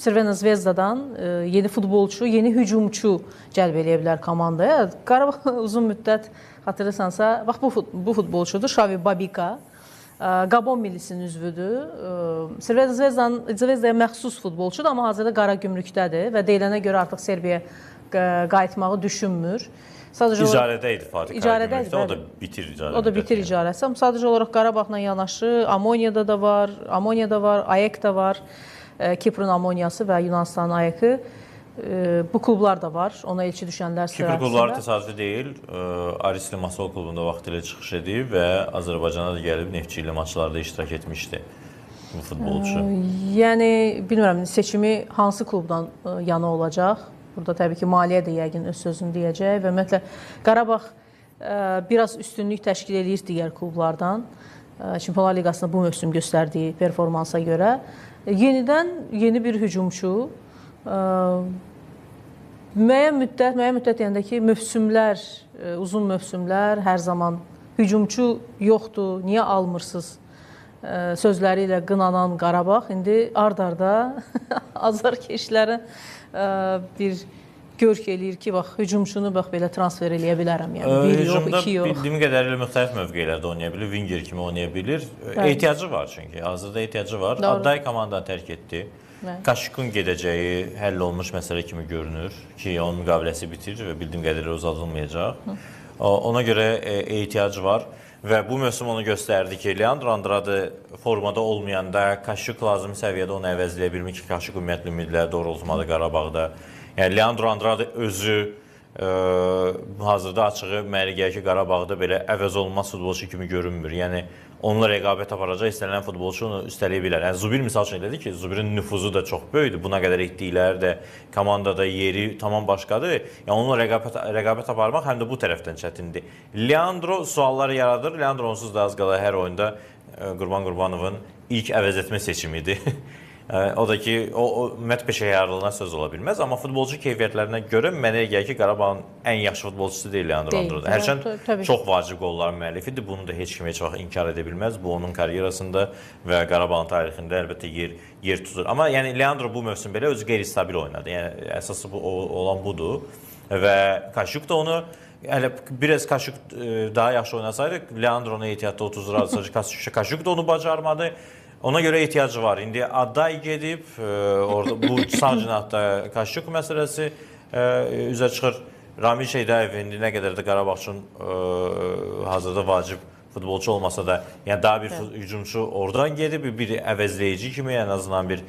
Crvena Zvezdadan yeni futbolçu, yeni hücumçu cəlb eləyə bilər komandaya. Qarabağ uzun müddət hatırlırsansa, bax bu futbolçudur, Xavi Babika. Gabon millisinin üzvüdür. Crvena Zvezdaya məxsus futbolçudur, amma hazırda Qaragümrükdədir və deyilənə görə artıq Serbiyaya qayıtmağı düşünmür. İcarədə idi Fatih Qaragümrükdə, o da bitir icarəsi. O da bitir icarəsi. Amma sadəcə olaraq Qarabağla yanaşı Amoniada da var, AEK da var. Kiprun Amoniyası və Yunanistanın AEK-ı. Bu klublar da var. Ona elçi düşənlər sırasında. Kipr klubları təsadüfi deyil. Aris Limassol klubunda vaxtilə çıxış edib və Azərbaycana da gəlib Neftçi ilə maçlarda iştirak etmişdi bu futbolçu. Yəni, bilmirəm, seçimi hansı klubdan yana olacaq? Burada təbii ki, maliyyə də yəqin öz sözünü deyəcək və ümumiyyətlə Qarabağ biraz üstünlük təşkil edir digər klublardan. Çempionlar Liqasında bu mövsüm göstərdiyi performansa görə. Yenidən yeni bir hücumçu, müəyyən müddət deyəndə ki, mövsümlər, uzun mövsümlər, hər zaman hücumçu yoxdur, niyə almırsınız sözləri ilə qınanan Qarabağ indi ard-arda azarkeşlərin bir görk eləyir ki, bax, hücumçunu bax, belə transfer eləyə bilərəm. Yəni, bir yox, iki yox. Bildiyim qədərilə müxtəlif mövqelərdə oynaya bilir, winger kimi oynaya bilir. Ehtiyacı var çünki, hazırda ehtiyacı var. Adday komandanı tərk etdi. Kaşikun gedəcəyi həll olmuş məsələ kimi görünür ki, onun müqaviləsi bitir və bildiyim qədərilə uzadılmayacaq. Ona görə ehtiyacı var. Və bu mövsüm onu göstərdi ki, Leandro Andrade formada olmayanda Kaşik lazım səviyyədə onu əvəzləyə bilmir ki, Kaşik ümumiyyətlə ümidləri doğrultmadı Qarabağda. Yəni, Leandro Andrade özü hazırda açığı mənə gəlir ki, Qarabağda belə əvəz olunmaz futbolçu kimi görünmür. Yəni, onunla rəqabət aparacaq istənilən futbolçu onu üstələyə bilər. Yəni, Zubir misal üçün elədi ki, Zubirin nüfuzu da çox böyükdür. Buna qədər etdikləri də komandada yeri tamam başqadır. Yəni, onunla rəqabət aparmaq həm də bu tərəfdən çətindir. Leandro sualları yaradır. Leandro onsuz da az qala hər oyunda Qurban Qurbanovun ilk əvəz etmə seçimidir. O da ki, ümumiyyət peşəyarlığına söz ola bilməz. Amma futbolçu keyfiyyətlərinə görə mənə gəlir ki, Qarabağın ən yaxşı futbolçusu deyil Leandro Andrade. Hərçənd çox vacib qolların müəllifidir. Bunu da heç kim heç vaxt inkar edə bilməz. Bu onun karyerasında və Qarabağın tarixində əlbəttə yer tutur. Amma yəni Leandro bu mövsüm belə özü qeyri-stabil oynadı. Yəni əsası olan budur. Və Kaşuk da onu biraz Kaşuk daha yaxşı oynasaydı, Leandro'nu ehtiyatda 30 lira Kaşuk da onu bacarmadı. Ona görə ehtiyacı var. İndi Adday gedib, bu sağ cinahda Kaşuk məsələsi üzə çıxır. Ramil Şeydayev indi nə qədər də Qarabağ üçün hazırda vacib futbolçu olmasa da, yəni daha bir hücumçu oradan gedib, bir əvəzləyici kimi ən azından bir